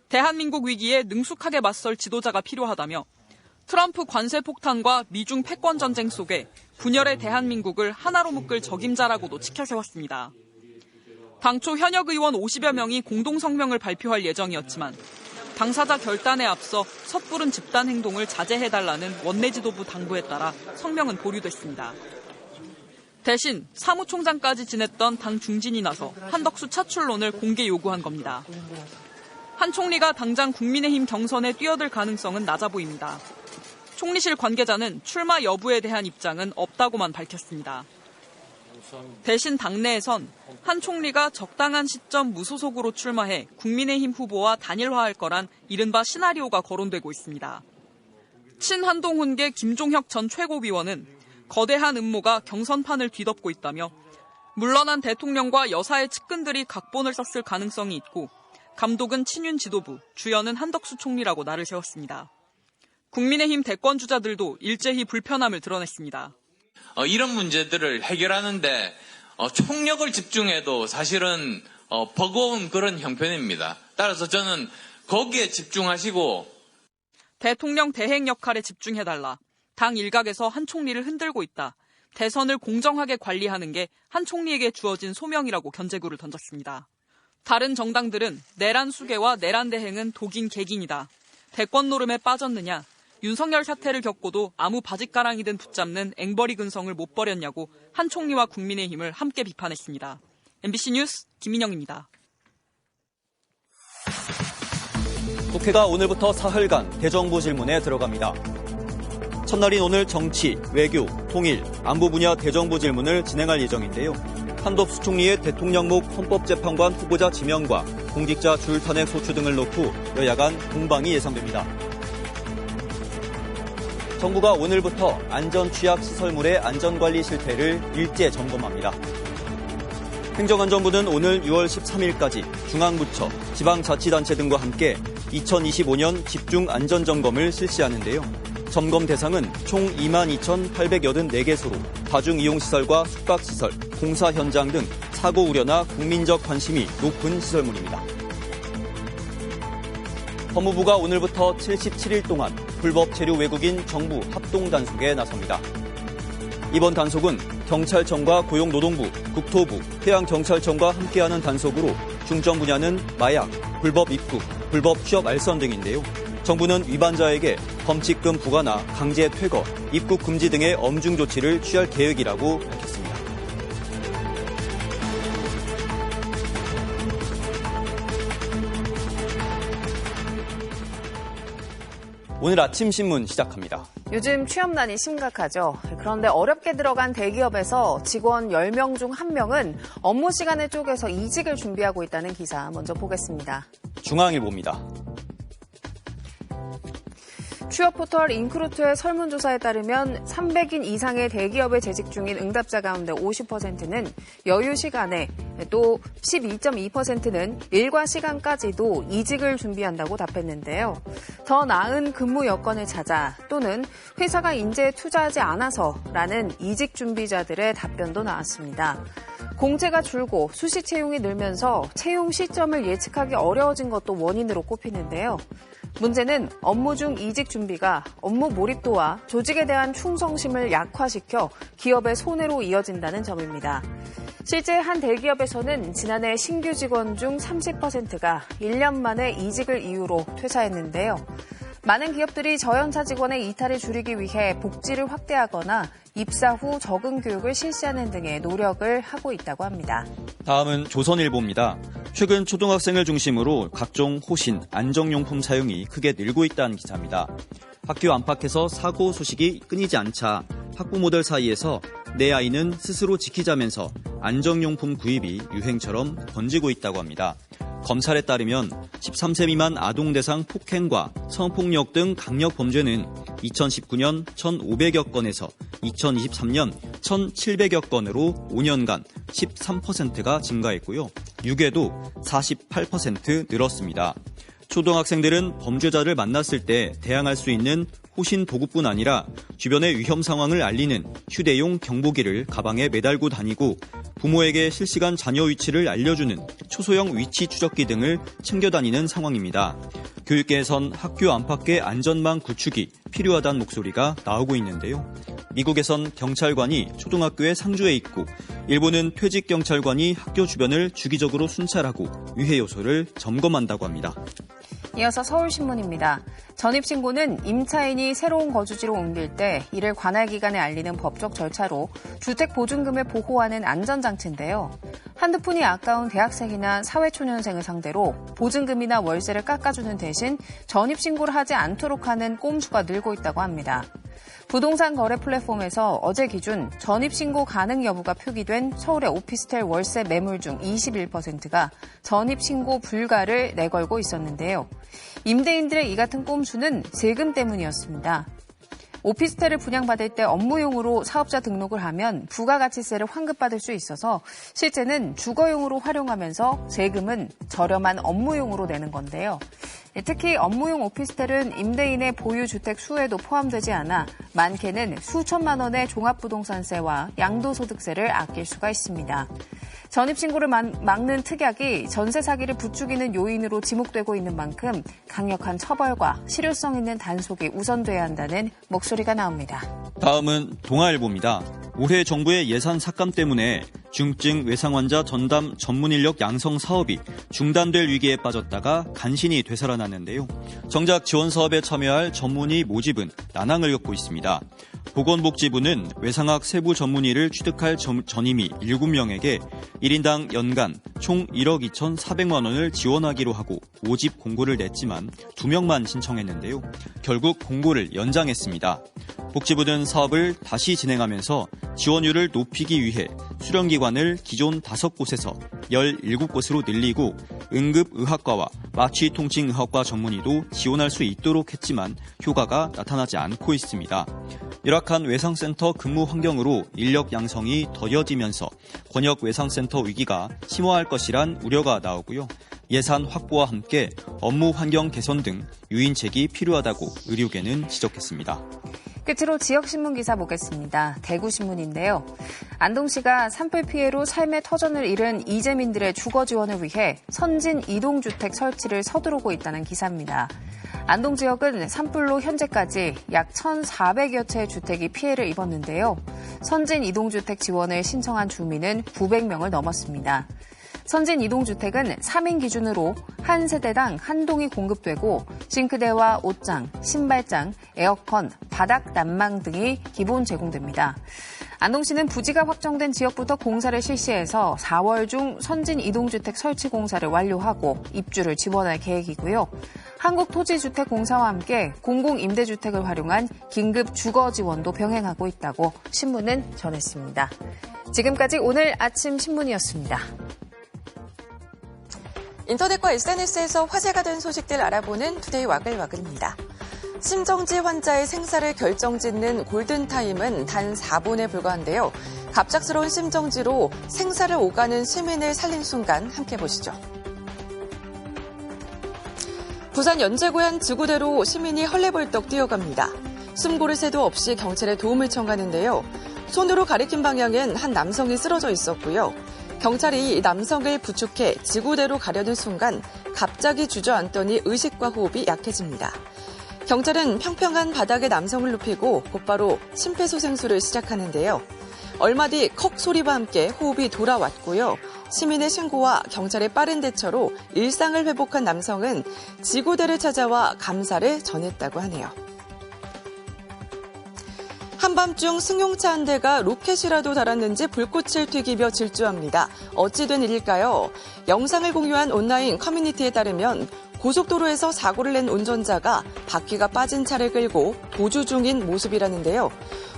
대한민국 위기에 능숙하게 맞설 지도자가 필요하다며 트럼프 관세 폭탄과 미중 패권 전쟁 속에 분열의 대한민국을 하나로 묶을 적임자라고도 치켜세웠습니다. 당초 현역 의원 50여 명이 공동성명을 발표할 예정이었지만 당사자 결단에 앞서 섣부른 집단 행동을 자제해달라는 원내 지도부 당부에 따라 성명은 보류됐습니다. 대신 사무총장까지 지냈던 당 중진이 나서 한덕수 차출론을 공개 요구한 겁니다. 한 총리가 당장 국민의힘 경선에 뛰어들 가능성은 낮아 보입니다. 총리실 관계자는 출마 여부에 대한 입장은 없다고만 밝혔습니다. 대신 당내에선 한 총리가 적당한 시점 무소속으로 출마해 국민의힘 후보와 단일화할 거란 이른바 시나리오가 거론되고 있습니다. 친한동훈계 김종혁 전 최고위원은 거대한 음모가 경선판을 뒤덮고 있다며 물러난 대통령과 여사의 측근들이 각본을 썼을 가능성이 있고 감독은 친윤 지도부, 주연은 한덕수 총리라고 날을 세웠습니다. 국민의힘 대권 주자들도 일제히 불편함을 드러냈습니다. 이런 문제들을 해결하는데 총력을 집중해도 사실은 버거운 그런 형편입니다. 따라서 저는 거기에 집중하시고 대통령 대행 역할에 집중해달라. 당 일각에서 한 총리를 흔들고 있다. 대선을 공정하게 관리하는 게 한 총리에게 주어진 소명이라고 견제구를 던졌습니다. 다른 정당들은 내란 수계와 내란 대행은 독인 객인이다. 대권 노름에 빠졌느냐. 윤석열 사태를 겪고도 아무 바짓가랑이든 붙잡는 앵벌이 근성을 못 버렸냐고 한 총리와 국민의힘을 함께 비판했습니다. MBC 뉴스 김민영입니다. 국회가 오늘부터 사흘간 대정부 질문에 들어갑니다. 첫날인 오늘 정치, 외교, 통일, 안보 분야 대정부 질문을 진행할 예정인데요. 한덕수 총리의 대통령목 헌법재판관 후보자 지명과 공직자 줄탄핵 소추 등을 놓고 여야 간 공방이 예상됩니다. 정부가 오늘부터 안전취약시설물의 안전관리 실태를 일제 점검합니다. 행정안전부는 오늘 6월 13일까지 중앙부처, 지방자치단체 등과 함께 2025년 집중안전점검을 실시하는데요. 점검 대상은 총 22,884개소로 다중이용시설과 숙박시설, 공사 현장 등 사고 우려나 국민적 관심이 높은 시설물입니다. 법무부가 오늘부터 77일 동안 불법 체류 외국인 정부 합동단속에 나섭니다. 이번 단속은 경찰청과 고용노동부, 국토부, 해양경찰청과 함께하는 단속으로 중점 분야는 마약, 불법 입국, 불법 취업 알선 등인데요. 정부는 위반자에게 범칙금 부과나 강제 퇴거, 입국 금지 등의 엄중 조치를 취할 계획이라고 밝혔습니다. 오늘 아침 신문 시작합니다. 요즘 취업난이 심각하죠. 그런데 어렵게 들어간 대기업에서 직원 10명 중 1명은 업무 시간을 쪼개서 이직을 준비하고 있다는 기사 먼저 보겠습니다. 중앙일보입니다. 취업 포털 인크루트의 설문조사에 따르면 300인 이상의 대기업에 재직 중인 응답자 가운데 50%는 여유 시간에 또 12.2%는 일과 시간까지도 이직을 준비한다고 답했는데요. 더 나은 근무 여건을 찾아 또는 회사가 인재에 투자하지 않아서라는 이직 준비자들의 답변도 나왔습니다. 공채가 줄고 수시 채용이 늘면서 채용 시점을 예측하기 어려워진 것도 원인으로 꼽히는데요. 문제는 업무 중 이직 준비가 업무 몰입도와 조직에 대한 충성심을 약화시켜 기업의 손해로 이어진다는 점입니다. 실제 한 대기업에서는 지난해 신규 직원 중 30%가 1년 만에 이직을 이유로 퇴사했는데요. 많은 기업들이 저연차 직원의 이탈을 줄이기 위해 복지를 확대하거나 입사 후 적응 교육을 실시하는 등의 노력을 하고 있다고 합니다. 다음은 조선일보입니다. 최근 초등학생을 중심으로 각종 호신, 안정용품 사용이 크게 늘고 있다는 기사입니다. 학교 안팎에서 사고 소식이 끊이지 않자 학부모들 사이에서 내 아이는 스스로 지키자면서 안정용품 구입이 유행처럼 번지고 있다고 합니다. 검찰에 따르면 13세 미만 아동 대상 폭행과 성폭력 등 강력 범죄는 2019년 1,500여 건에서 2023년 1,700여 건으로 5년간 13%가 증가했고요. 유괴도 48% 늘었습니다. 초등학생들은 범죄자를 만났을 때 대항할 수 있는 호신 도구뿐 아니라 주변의 위험 상황을 알리는 휴대용 경보기를 가방에 매달고 다니고 부모에게 실시간 자녀 위치를 알려주는 초소형 위치 추적기 등을 챙겨다니는 상황입니다. 교육계에선 학교 안팎의 안전망 구축이 필요하다는 목소리가 나오고 있는데요. 미국에선 경찰관이 초등학교에 상주해 있고 일본은 퇴직 경찰관이 학교 주변을 주기적으로 순찰하고 위해 요소를 점검한다고 합니다. 이어서 서울신문입니다. 전입신고는 임차인이 새로운 거주지로 옮길 때 이를 관할기관에 알리는 법적 절차로 주택보증금을 보호하는 안전장치인데요. 한두 푼이 아까운 대학생이나 사회초년생을 상대로 보증금이나 월세를 깎아주는 대신 전입신고를 하지 않도록 하는 꼼수가 늘고 있다고 합니다. 부동산 거래 플랫폼에서 어제 기준 전입신고 가능 여부가 표기된 서울의 오피스텔 월세 매물 중 21%가 전입신고 불가를 내걸고 있었는데요. 임대인들의 이 같은 꼼수는 세금 때문이었습니다. 오피스텔을 분양받을 때 업무용으로 사업자 등록을 하면 부가가치세를 환급받을 수 있어서 실제는 주거용으로 활용하면서 세금은 저렴한 업무용으로 내는 건데요. 특히 업무용 오피스텔은 임대인의 보유 주택 수에도 포함되지 않아 많게는 수천만 원의 종합부동산세와 양도소득세를 아낄 수가 있습니다. 전입신고를 막는 특약이 전세 사기를 부추기는 요인으로 지목되고 있는 만큼 강력한 처벌과 실효성 있는 단속이 우선돼야 한다는 목소리가 나옵니다. 다음은 동아일보입니다. 올해 정부의 예산 삭감 때문에 중증 외상 환자 전담 전문 인력 양성 사업이 중단될 위기에 빠졌다가 간신히 되살아났는데요. 정작 지원 사업에 참여할 전문의 모집은 난항을 겪고 있습니다. 보건복지부는 외상학 세부 전문의를 취득할 전임의 7명에게 1인당 연간 총 1억 2,400만 원을 지원하기로 하고 모집 공고를 냈지만 2명만 신청했는데요. 결국 공고를 연장했습니다. 복지부는 사업을 다시 진행하면서 지원율을 높이기 위해 수련기관을 기존 5곳에서 17곳으로 늘리고 응급의학과와 마취통증의학과 전문의도 지원할 수 있도록 했지만 효과가 나타나지 않고 있습니다. 열악한 외상센터 근무 환경으로 인력 양성이 더뎌지면서 권역 외상센터 위기가 심화할 것이란 우려가 나오고요. 예산 확보와 함께 업무 환경 개선 등 유인책이 필요하다고 의료계는 지적했습니다. 끝으로 지역신문 기사 보겠습니다. 대구신문인데요. 안동시가 산불 피해로 삶의 터전을 잃은 이재민들의 주거 지원을 위해 선진 이동주택 설치를 서두르고 있다는 기사입니다. 안동 지역은 산불로 현재까지 약 1,400여 채의 주택이 피해를 입었는데요. 선진 이동주택 지원을 신청한 주민은 900명을 넘었습니다. 선진 이동주택은 3인 기준으로 한 세대당 한 동이 공급되고 싱크대와 옷장, 신발장, 에어컨, 바닥 난망 등이 기본 제공됩니다. 안동시는 부지가 확정된 지역부터 공사를 실시해서 4월 중 선진 이동주택 설치 공사를 완료하고 입주를 지원할 계획이고요. 한국토지주택공사와 함께 공공임대주택을 활용한 긴급 주거 지원도 병행하고 있다고 신문은 전했습니다. 지금까지 오늘 아침 신문이었습니다. 인터넷과 SNS에서 화제가 된 소식들 알아보는 투데이 와글와글입니다. 심정지 환자의 생사를 결정짓는 골든타임은 단 4분에 불과한데요. 갑작스러운 심정지로 생사를 오가는 시민을 살린 순간 함께 보시죠. 부산 연제고향 지구대로 시민이 헐레벌떡 뛰어갑니다. 숨고를 새도 없이 경찰에 도움을 청하는데요. 손으로 가리킨 방향엔 한 남성이 쓰러져 있었고요. 경찰이 이 남성을 부축해 지구대로 가려는 순간 갑자기 주저앉더니 의식과 호흡이 약해집니다. 경찰은 평평한 바닥에 남성을 눕히고 곧바로 심폐소생술을 시작하는데요. 얼마 뒤 컥 소리와 함께 호흡이 돌아왔고요. 시민의 신고와 경찰의 빠른 대처로 일상을 회복한 남성은 지구대를 찾아와 감사를 전했다고 하네요. 한밤중 승용차 한 대가 로켓이라도 달았는지 불꽃을 튀기며 질주합니다. 어찌 된 일일까요? 영상을 공유한 온라인 커뮤니티에 따르면 고속도로에서 사고를 낸 운전자가 바퀴가 빠진 차를 끌고 도주 중인 모습이라는데요.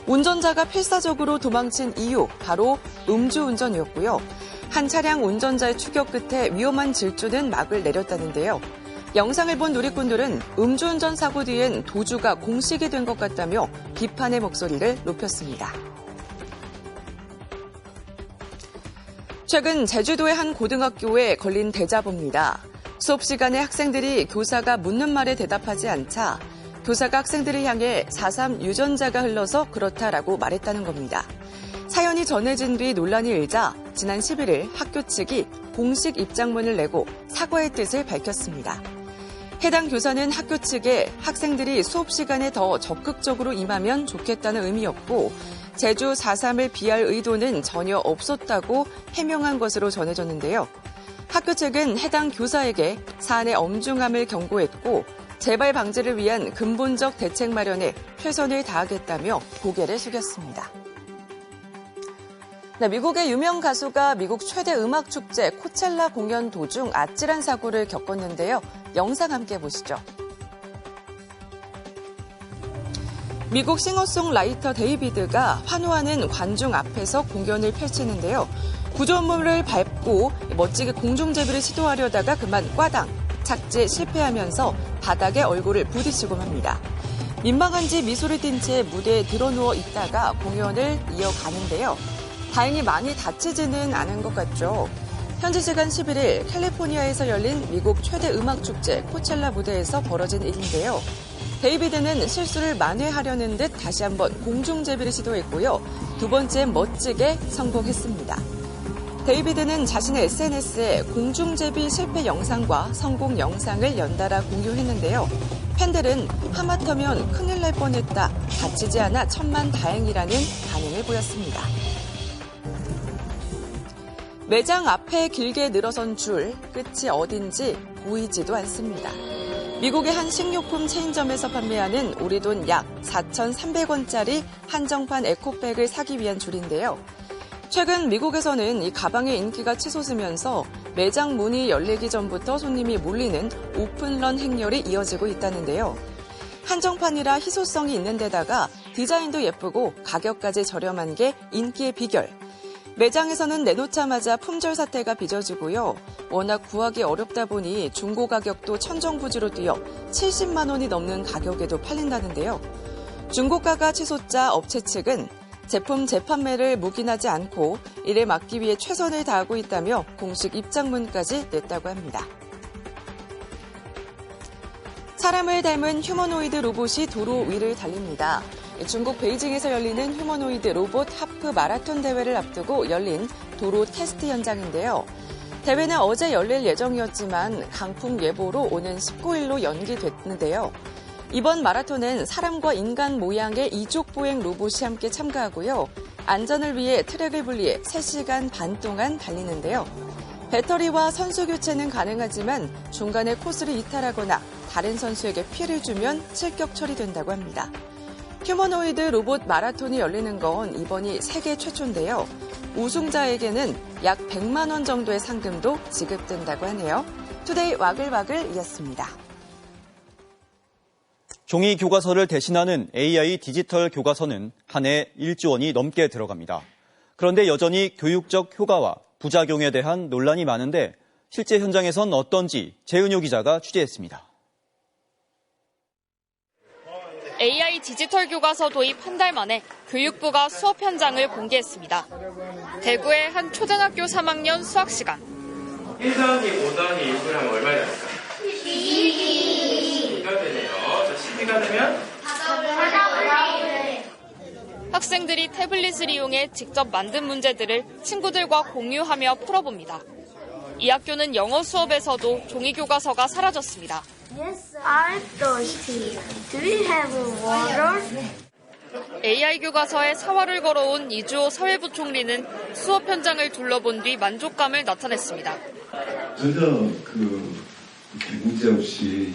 운전자가 필사적으로 도망친 이유, 바로 음주운전이었고요. 한 차량 운전자의 추격 끝에 위험한 질주는 막을 내렸다는데요. 영상을 본 누리꾼들은 음주운전 사고 뒤엔 도주가 공식이 된 것 같다며 비판의 목소리를 높였습니다. 최근 제주도의 한 고등학교에 걸린 대자보입니다. 수업 시간에 학생들이 교사가 묻는 말에 대답하지 않자 교사가 학생들을 향해 4.3 유전자가 흘러서 그렇다라고 말했다는 겁니다. 사연이 전해진 뒤 논란이 일자 지난 11일 학교 측이 공식 입장문을 내고 사과의 뜻을 밝혔습니다. 해당 교사는 학교 측에 학생들이 수업 시간에 더 적극적으로 임하면 좋겠다는 의미였고 제주 4.3을 비할 의도는 전혀 없었다고 해명한 것으로 전해졌는데요. 학교 측은 해당 교사에게 사안의 엄중함을 경고했고 재발 방지를 위한 근본적 대책 마련에 최선을 다하겠다며 고개를 숙였습니다. 네, 미국의 유명 가수가 미국 최대 음악 축제 코첼라 공연 도중 아찔한 사고를 겪었는데요. 영상 함께 보시죠. 미국 싱어송라이터 데이비드가 환호하는 관중 앞에서 공연을 펼치는데요. 구조물을 밟고 멋지게 공중제비를 시도하려다가 그만 꽈당 착지에 실패하면서 바닥에 얼굴을 부딪히고 맙니다. 민망한지 미소를 띤 채 무대에 드러누워 있다가 공연을 이어가는데요. 다행히 많이 다치지는 않은 것 같죠. 현지 시간 11일 캘리포니아에서 열린 미국 최대 음악 축제 코첼라 무대에서 벌어진 일인데요. 데이비드는 실수를 만회하려는 듯 다시 한번 공중제비를 시도했고요. 두 번째엔 멋지게 성공했습니다. 데이비드는 자신의 SNS에 공중제비 실패 영상과 성공 영상을 연달아 공유했는데요. 팬들은 하마터면 큰일 날 뻔했다, 다치지 않아 천만다행이라는 반응을 보였습니다. 매장 앞에 길게 늘어선 줄, 끝이 어딘지 보이지도 않습니다. 미국의 한 식료품 체인점에서 판매하는 우리 돈 약 4,300원짜리 한정판 에코백을 사기 위한 줄인데요. 최근 미국에서는 이 가방의 인기가 치솟으면서 매장 문이 열리기 전부터 손님이 몰리는 오픈런 행렬이 이어지고 있다는데요. 한정판이라 희소성이 있는 데다가 디자인도 예쁘고 가격까지 저렴한 게 인기의 비결. 매장에서는 내놓자마자 품절 사태가 빚어지고요. 워낙 구하기 어렵다 보니 중고 가격도 천정부지로 뛰어 70만 원이 넘는 가격에도 팔린다는데요. 중고가가 치솟자 업체 측은 제품 재판매를 묵인하지 않고 이를 막기 위해 최선을 다하고 있다며 공식 입장문까지 냈다고 합니다. 사람을 닮은 휴머노이드 로봇이 도로 위를 달립니다. 중국 베이징에서 열리는 휴머노이드 로봇 하프 마라톤 대회를 앞두고 열린 도로 테스트 현장인데요. 대회는 어제 열릴 예정이었지만 강풍 예보로 오는 19일로 연기됐는데요. 이번 마라톤은 사람과 인간 모양의 이족 보행 로봇이 함께 참가하고요. 안전을 위해 트랙을 분리해 3시간 반 동안 달리는데요. 배터리와 선수 교체는 가능하지만 중간에 코스를 이탈하거나 다른 선수에게 피해를 주면 실격 처리된다고 합니다. 휴머노이드 로봇 마라톤이 열리는 건 이번이 세계 최초인데요. 우승자에게는 약 100만 원 정도의 상금도 지급된다고 하네요. 투데이 와글와글이었습니다. 종이 교과서를 대신하는 AI 디지털 교과서는 한 해 1조 원이 넘게 들어갑니다. 그런데 여전히 교육적 효과와 부작용에 대한 논란이 많은데 실제 현장에선 어떤지 재은효 기자가 취재했습니다. AI 디지털 교과서 도입 한 달 만에 교육부가 수업 현장을 공개했습니다. 대구의 한 초등학교 3학년 수학 시간. 1 더하기 5 더하기 6을 하면 얼마나 될까? 12가 되네요. 자, 12가 되면? 학생들이 태블릿을 이용해 직접 만든 문제들을 친구들과 공유하며 풀어봅니다. 이 학교는 영어 수업에서도 종이 교과서가 사라졌습니다. Yes, I'm thirsty. Do we have water? AI 교과서에 사활을 걸어온 이주호 사회부 총리는 수업 현장을 둘러본 뒤 만족감을 나타냈습니다. 전혀 문제 없이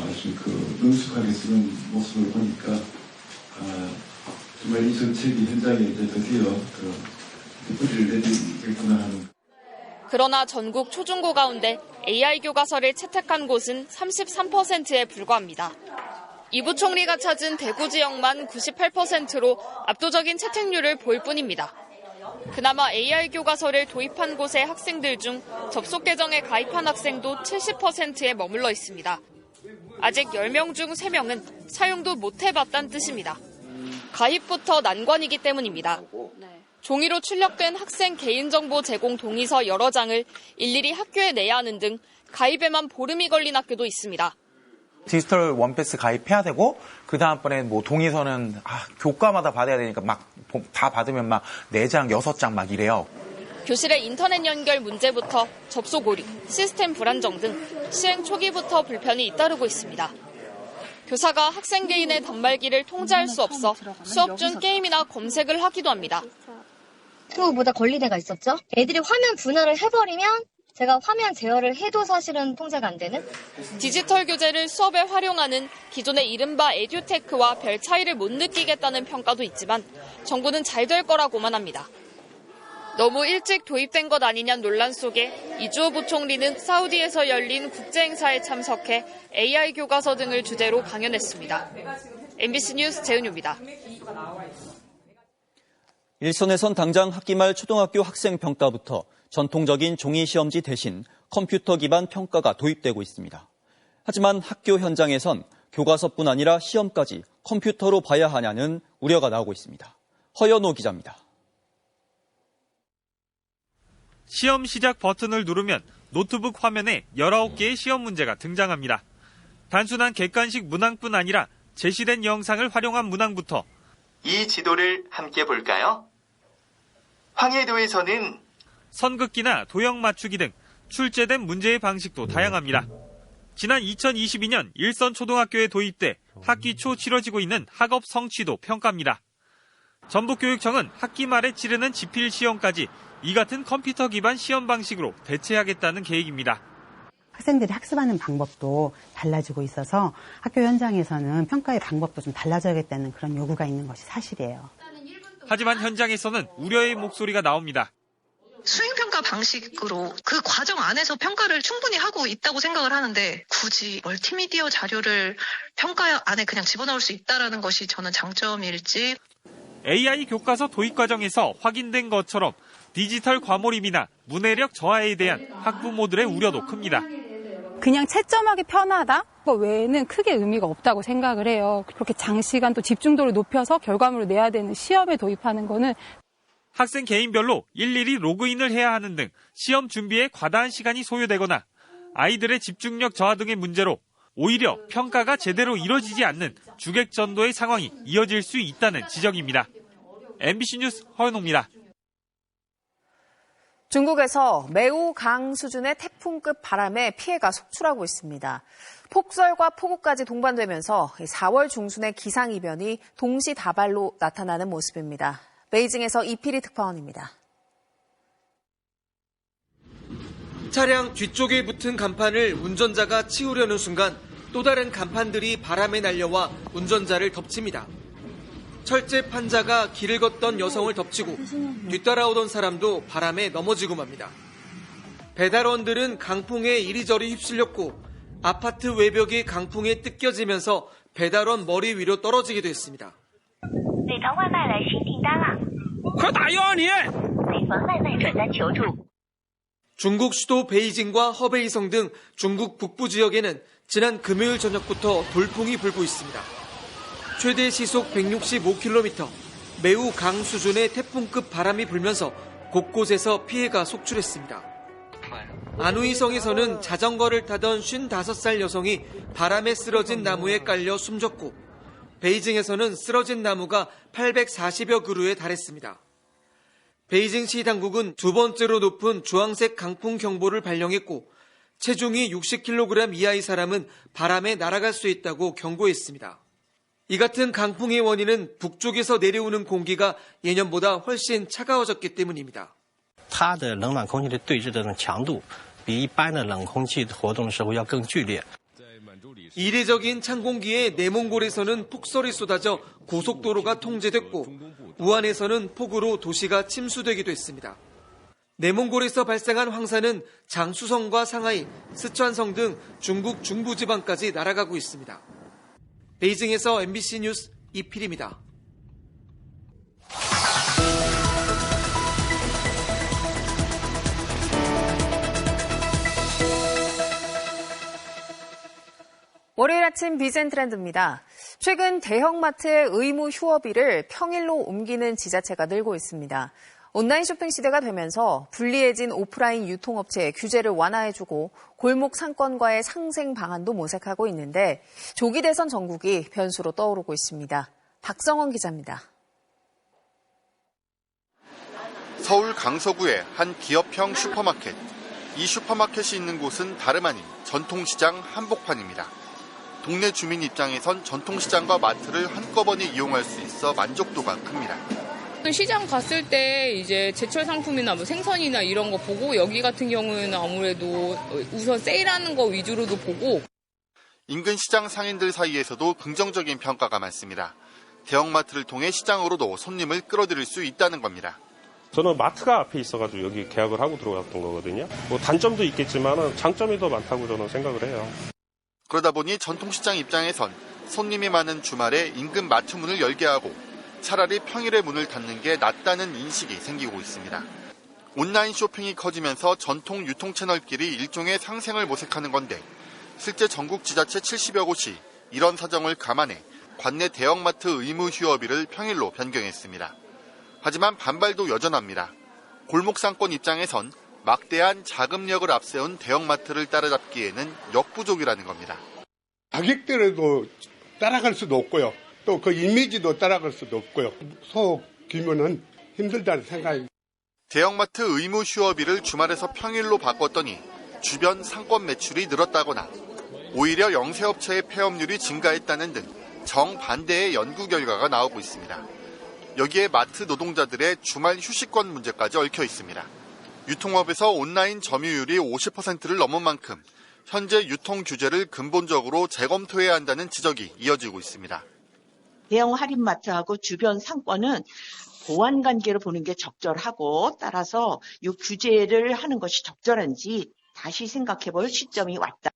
아주 능숙하게 쓰는 모습을 보니까 정말 이 정책이 현장에 이제 드디어 뿌리를 내리겠구나 하는. 그러나 전국 초중고 가운데 AI 교과서를 채택한 곳은 33%에 불과합니다. 이 부총리가 찾은 대구 지역만 98%로 압도적인 채택률을 볼 뿐입니다. 그나마 AI 교과서를 도입한 곳의 학생들 중 접속 계정에 가입한 학생도 70%에 머물러 있습니다. 아직 10명 중 3명은 사용도 못 해봤다는 뜻입니다. 가입부터 난관이기 때문입니다. 종이로 출력된 학생 개인정보 제공 동의서 여러 장을 일일이 학교에 내야 하는 등 가입에만 보름이 걸린 학교도 있습니다. 디지털 원패스 가입해야 되고 그 다음번에 동의서는 교과마다 받아야 되니까 막 다 받으면 막 4장, 6장 막 이래요. 교실의 인터넷 연결 문제부터 접속 오류, 시스템 불안정 등 시행 초기부터 불편이 잇따르고 있습니다. 교사가 학생 개인의 단말기를 통제할 수 없어 수업 중 게임이나 검색을 하기도 합니다. 그거보다 걸리대가 있었죠. 애들이 화면 분할을 해버리면 제가 화면 제어를 해도 사실은 통제가 안 되는? 디지털 교재를 수업에 활용하는 기존의 이른바 에듀테크와 별 차이를 못 느끼겠다는 평가도 있지만 정부는 잘 될 거라고만 합니다. 너무 일찍 도입된 것 아니냐는 논란 속에 이주호 부총리는 사우디에서 열린 국제행사에 참석해 AI 교과서 등을 주제로 강연했습니다. MBC 뉴스 재은유입니다. 일선에선 당장 학기 말 초등학교 학생 평가부터 전통적인 종이 시험지 대신 컴퓨터 기반 평가가 도입되고 있습니다. 하지만 학교 현장에선 교과서뿐 아니라 시험까지 컴퓨터로 봐야 하냐는 우려가 나오고 있습니다. 허연호 기자입니다. 시험 시작 버튼을 누르면 노트북 화면에 19개의 시험 문제가 등장합니다. 단순한 객관식 문항뿐 아니라 제시된 영상을 활용한 문항부터 이 지도를 함께 볼까요? 황해도에서는 선긋기나 도형 맞추기 등 출제된 문제의 방식도 다양합니다. 지난 2022년 일선 초등학교에 도입돼 학기 초 치러지고 있는 학업 성취도 평가입니다. 전북교육청은 학기 말에 치르는 지필 시험까지 이 같은 컴퓨터 기반 시험 방식으로 대체하겠다는 계획입니다. 학생들이 학습하는 방법도 달라지고 있어서 학교 현장에서는 평가의 방법도 좀 달라져야겠다는 그런 요구가 있는 것이 사실이에요. 하지만 현장에서는 우려의 목소리가 나옵니다. 수행평가 방식으로 그 과정 안에서 평가를 충분히 하고 있다고 생각을 하는데 굳이 멀티미디어 자료를 평가 안에 그냥 집어넣을 수 있다는 것이 저는 장점일지. AI 교과서 도입 과정에서 확인된 것처럼 디지털 과몰입이나 문해력 저하에 대한 학부모들의 우려도 큽니다. 그냥 채점하기 편하다? 그거 외에는 크게 의미가 없다고 생각을 해요. 그렇게 장시간 또 집중도를 높여서 결과물을 내야 되는 시험에 도입하는 거는 학생 개인별로 일일이 로그인을 해야 하는 등 시험 준비에 과다한 시간이 소요되거나 아이들의 집중력 저하 등의 문제로 오히려 평가가 제대로 이뤄지지 않는 주객전도의 상황이 이어질 수 있다는 지적입니다. MBC 뉴스 허연호입니다. 중국에서 매우 강한 수준의 태풍급 바람에 피해가 속출하고 있습니다. 폭설과 폭우까지 동반되면서 4월 중순의 기상이변이 동시다발로 나타나는 모습입니다. 베이징에서 이필희 특파원입니다. 차량 뒤쪽에 붙은 간판을 운전자가 치우려는 순간 또 다른 간판들이 바람에 날려와 운전자를 덮칩니다. 철제 판자가 길을 걷던 여성을 덮치고 뒤따라오던 사람도 바람에 넘어지고 맙니다. 배달원들은 강풍에 이리저리 휩쓸렸고 아파트 외벽이 강풍에 뜯겨지면서 배달원 머리 위로 떨어지기도 했습니다. 중국 수도 베이징과 허베이성 등 중국 북부 지역에는 지난 금요일 저녁부터 돌풍이 불고 있습니다. 최대 시속 165km, 매우 강 수준의 태풍급 바람이 불면서 곳곳에서 피해가 속출했습니다. 안우이성에서는 자전거를 타던 55살 여성이 바람에 쓰러진 나무에 깔려 숨졌고 베이징에서는 쓰러진 나무가 840여 그루에 달했습니다. 베이징시 당국은 두 번째로 높은 주황색 강풍 경보를 발령했고 체중이 60kg 이하의 사람은 바람에 날아갈 수 있다고 경고했습니다. 이 같은 강풍의 원인은 북쪽에서 내려오는 공기가 예년보다 훨씬 차가워졌기 때문입니다. 它的冷暖空气的对峙的强度比一般的冷空气活动的时候要更剧烈。 이례적인 찬 공기에 내몽골에서는 폭설이 쏟아져 고속도로가 통제됐고 우한에서는 폭우로 도시가 침수되기도 했습니다. 내몽골에서 발생한 황사는 장수성과 상하이, 스촨성 등 중국 중부지방까지 날아가고 있습니다. 베이징에서 MBC 뉴스 이필입니다. 월요일 아침 비젠 트렌드입니다. 최근 대형마트의 의무 휴업일을 평일로 옮기는 지자체가 늘고 있습니다. 온라인 쇼핑 시대가 되면서 불리해진 오프라인 유통업체의 규제를 완화해주고 골목 상권과의 상생 방안도 모색하고 있는데 조기 대선 전국이 변수로 떠오르고 있습니다. 박성원 기자입니다. 서울 강서구의 한 기업형 슈퍼마켓. 이 슈퍼마켓이 있는 곳은 다름 아닌 전통시장 한복판입니다. 동네 주민 입장에선 전통시장과 마트를 한꺼번에 이용할 수 있어 만족도가 큽니다. 시장 갔을 때 이제 제철 상품이나 뭐 생선이나 이런 거 보고 여기 같은 경우에는 아무래도 우선 세일하는 거 위주로도 보고. 인근 시장 상인들 사이에서도 긍정적인 평가가 많습니다. 대형마트를 통해 시장으로도 손님을 끌어들일 수 있다는 겁니다. 저는 마트가 앞에 있어가지고 여기 계약을 하고 들어갔던 거거든요. 뭐 단점도 있겠지만 장점이 더 많다고 저는 생각을 해요. 그러다 보니 전통시장 입장에선 손님이 많은 주말에 인근 마트 문을 열게 하고 차라리 평일에 문을 닫는 게 낫다는 인식이 생기고 있습니다. 온라인 쇼핑이 커지면서 전통 유통 채널끼리 일종의 상생을 모색하는 건데 실제 전국 지자체 70여 곳이 이런 사정을 감안해 관내 대형마트 의무 휴업일을 평일로 변경했습니다. 하지만 반발도 여전합니다. 골목상권 입장에선 막대한 자금력을 앞세운 대형마트를 따라잡기에는 역부족이라는 겁니다. 가격대로도 따라갈 수도 없고요. 또 그 이미지도 따라갈 수도 없고요. 소규모는 힘들다는 생각이. 대형마트 의무 휴업일을 주말에서 평일로 바꿨더니 주변 상권 매출이 늘었다거나 오히려 영세업체의 폐업률이 증가했다는 등 정반대의 연구 결과가 나오고 있습니다. 여기에 마트 노동자들의 주말 휴식권 문제까지 얽혀 있습니다. 유통업에서 온라인 점유율이 50%를 넘은 만큼 현재 유통 규제를 근본적으로 재검토해야 한다는 지적이 이어지고 있습니다. 대형 할인마트하고 주변 상권은 보완관계로 보는 게 적절하고 따라서 이 규제를 하는 것이 적절한지 다시 생각해볼 시점이 왔다.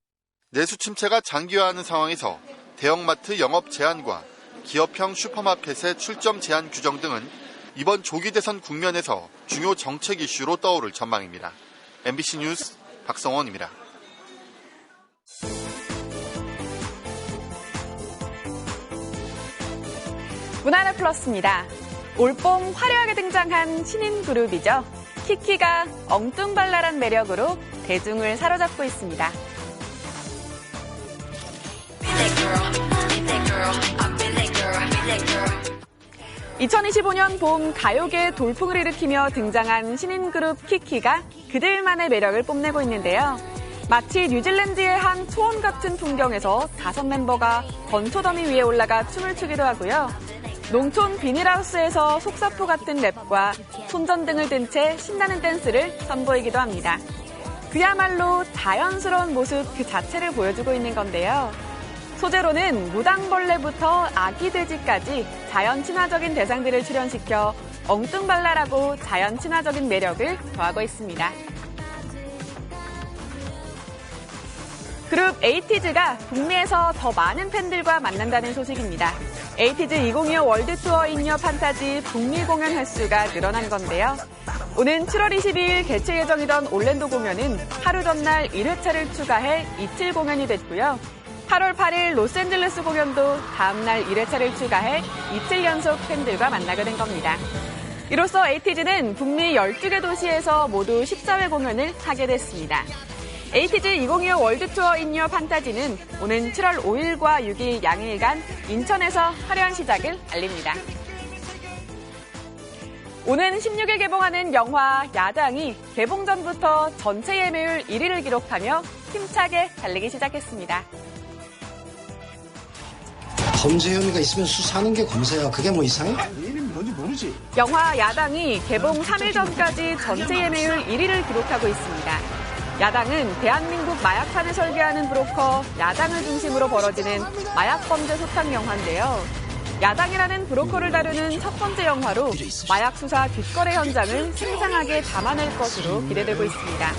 내수 침체가 장기화하는 상황에서 대형마트 영업 제한과 기업형 슈퍼마켓의 출점 제한 규정 등은 이번 조기 대선 국면에서 중요 정책 이슈로 떠오를 전망입니다. MBC 뉴스 박성원입니다. 문화나 플러스입니다. 올봄 화려하게 등장한 신인 그룹이죠. 키키가 엉뚱발랄한 매력으로 대중을 사로잡고 있습니다. 2025년 봄 가요계 돌풍을 일으키며 등장한 신인 그룹 키키가 그들만의 매력을 뽐내고 있는데요. 마치 뉴질랜드의 한 초원 같은 풍경에서 5멤버가 건초더미 위에 올라가 춤을 추기도 하고요. 농촌 비닐하우스에서 속사포 같은 랩과 손전등을 든 채 신나는 댄스를 선보이기도 합니다. 그야말로 자연스러운 모습 그 자체를 보여주고 있는 건데요. 소재로는 무당벌레부터 아기 돼지까지 자연 친화적인 대상들을 출연시켜 엉뚱발랄하고 자연 친화적인 매력을 더하고 있습니다. 그룹 에이티즈가 북미에서 더 많은 팬들과 만난다는 소식입니다. 에이티즈 2025 월드투어 인여 판타지 북미 공연 횟수가 늘어난 건데요. 오는 7월 22일 개최 예정이던 올랜도 공연은 하루 전날 1회차를 추가해 이틀 공연이 됐고요. 8월 8일 로스앤젤레스 공연도 다음날 1회차를 추가해 이틀 연속 팬들과 만나게 된 겁니다. 이로써 에이티즈는 북미 12개 도시에서 모두 14회 공연을 하게 됐습니다. 에이티즈 2025 월드투어 인여 판타지는 오는 7월 5일과 6일 양일간 인천에서 화려한 시작을 알립니다. 오는 16일 개봉하는 영화 야당이 개봉 전부터 전체 예매율 1위를 기록하며 힘차게 달리기 시작했습니다. 범죄 혐의가 있으면 수사하는 게 검사야. 그게 뭐 이상해? 이름이 뭔지 모르지. 영화 야당이 개봉 3일 전까지 전체 예매율 1위를 기록하고 있습니다. 야당은 대한민국 마약판을 설계하는 브로커 야당을 중심으로 벌어지는 마약범죄 소탕 영화인데요. 야당이라는 브로커를 다루는 첫 번째 영화로 마약 수사 뒷거래 현장을 생생하게 담아낼 것으로 기대되고 있습니다.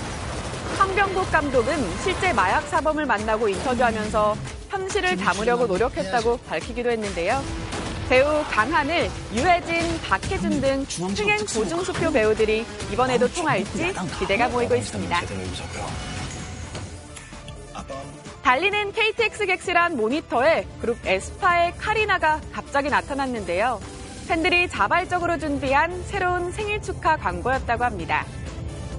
황병국 감독은 실제 마약 사범을 만나고 인터뷰하면서 현실을 담으려고 노력했다고 밝히기도 했는데요. 배우 강하늘, 유해진, 박해준 등 흥행 고중수표 배우들이 이번에도 통할지 기대가 모이고 있습니다. 달리는 KTX 객실안 모니터에 그룹 에스파의 카리나가 갑자기 나타났는데요. 팬들이 자발적으로 준비한 새로운 생일 축하 광고였다고 합니다.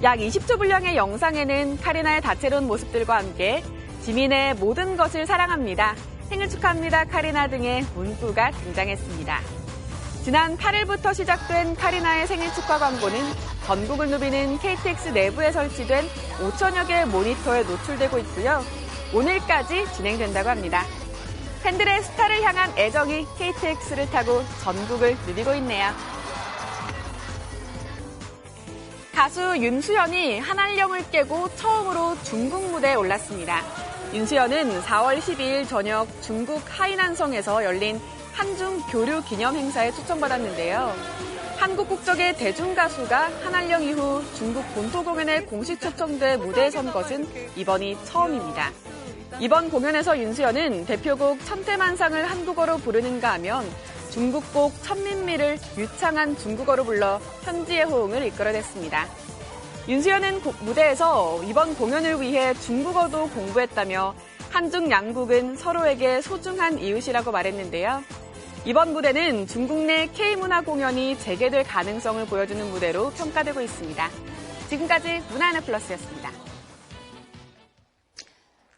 약 20초 분량의 영상에는 카리나의 다채로운 모습들과 함께 지민의 모든 것을 사랑합니다. 생일 축하합니다 카리나 등의 문구가 등장했습니다. 지난 8일부터 시작된 카리나의 생일 축하 광고는 전국을 누비는 KTX 내부에 설치된 5천여 개의 모니터에 노출되고 있고요. 오늘까지 진행된다고 합니다. 팬들의 스타를 향한 애정이 KTX를 타고 전국을 누비고 있네요. 가수 윤수연이 한알령을 깨고 처음으로 중국 무대에 올랐습니다. 윤수연은 4월 12일 저녁 중국 하이난성에서 열린 한중 교류 기념 행사에 초청받았는데요. 한국 국적의 대중가수가 한알령 이후 중국 본토 공연에 공식 초청돼 무대에 선 것은 이번이 처음입니다. 이번 공연에서 윤수연은 대표곡 천태만상을 한국어로 부르는가 하면 중국곡 천민미를 유창한 중국어로 불러 현지의 호응을 이끌어냈습니다. 윤수연은 무대에서 이번 공연을 위해 중국어도 공부했다며 한중 양국은 서로에게 소중한 이웃이라고 말했는데요. 이번 무대는 중국 내 K문화 공연이 재개될 가능성을 보여주는 무대로 평가되고 있습니다. 지금까지 문화하나 플러스였습니다.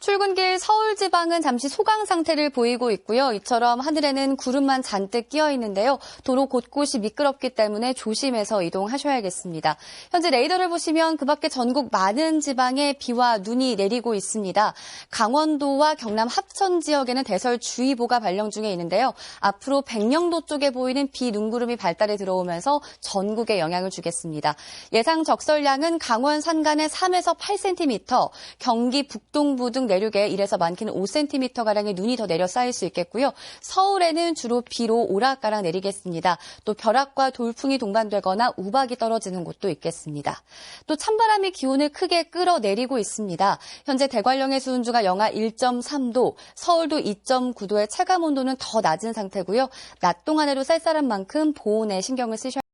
출근길 서울 지방은 잠시 소강 상태를 보이고 있고요. 이처럼 하늘에는 구름만 잔뜩 끼어 있는데요. 도로 곳곳이 미끄럽기 때문에 조심해서 이동하셔야겠습니다. 현재 레이더를 보시면 그 밖에 전국 많은 지방에 비와 눈이 내리고 있습니다. 강원도와 경남 합천 지역에는 대설주의보가 발령 중에 있는데요. 앞으로 백령도 쪽에 보이는 비 눈구름이 발달해 들어오면서 전국에 영향을 주겠습니다. 예상 적설량은 강원 산간에 3에서 8cm, 경기 북동부 등 내륙에 1에서 많게는 5cm가량의 눈이 더 내려 쌓일 수 있겠고요. 서울에는 주로 비로 오락가락 내리겠습니다. 또 벼락과 돌풍이 동반되거나 우박이 떨어지는 곳도 있겠습니다. 또 찬바람이 기온을 크게 끌어내리고 있습니다. 현재 대관령의 수온주가 영하 1.3도, 서울도 2.9도의 체감온도는 더 낮은 상태고요. 낮 동안에도 쌀쌀한 만큼 보온에 신경을 쓰셔야